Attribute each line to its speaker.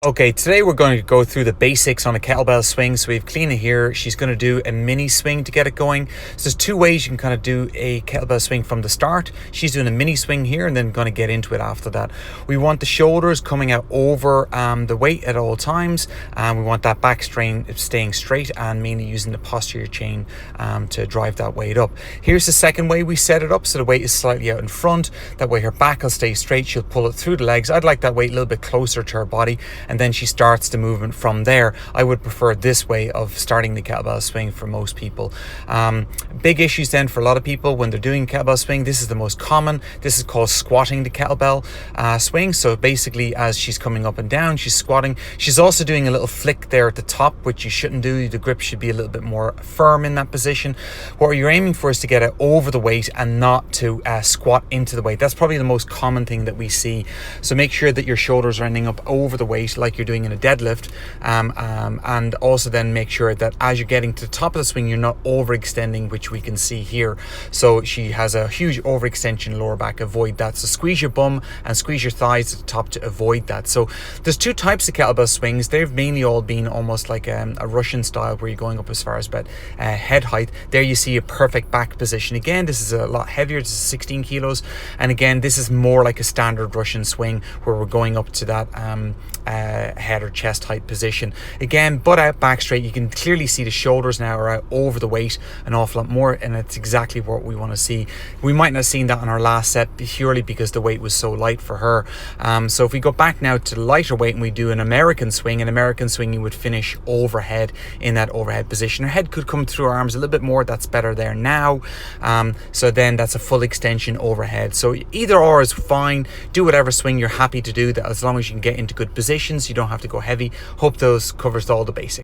Speaker 1: Okay, today we're going to go through the basics on a kettlebell swing. So we've Clean it here. She's going to do a mini swing to get it going. So there's two ways you can kind of do a kettlebell swing from the start. She's doing a mini swing here and then going to get into it after that. We want the shoulders coming out over the weight at all times. We want that back strain staying straight and mainly using the posterior chain to drive that weight up. Here's the second way we set it up. So the weight is slightly out in front. That way her back will stay straight. She'll pull it through the legs. I'd like that weight a little bit closer to her body, and then she starts the movement from there. I would prefer this way of starting the kettlebell swing for most people. Big issues then for a lot of people when they're doing kettlebell swing. This is the most common. This is called squatting the kettlebell swing. So basically, as she's coming up and down, she's squatting. She's also doing a little flick there at the top, which you shouldn't do. The grip should be a little bit more firm in that position. What you're aiming for is to get it over the weight and not to squat into the weight. That's probably the most common thing that we see. So make sure that your shoulders are ending up over the weight like you're doing in a deadlift, and also then make sure that as you're getting to the top of the swing, you're not overextending, which we can see here. So she has a huge overextension lower back. Avoid that. So squeeze your bum and squeeze your thighs at the top to avoid that. So there's two types of kettlebell swings. They've mainly all been almost like a Russian style, where you're going up as far as about head height. There you see a perfect back position. Again, this is a lot heavier. This is 16 kilos, and again, this is more like a standard Russian swing where we're going up to that head or chest height position. Again, butt out, back straight. You can clearly see the shoulders now are out over the weight an awful lot more, and it's exactly what we want to see. We might not have seen that on our last set purely because the weight was so light for her. So if we go back now to lighter weight and we do an American swing you would finish overhead in that overhead position. Her head could come through her arms a little bit more. That's better there now. So then that's a full extension overhead. So either or is fine. Do whatever swing you're happy to do, that as long as you can get into good positions. You don't have to go heavy. Hope those covers all the basics.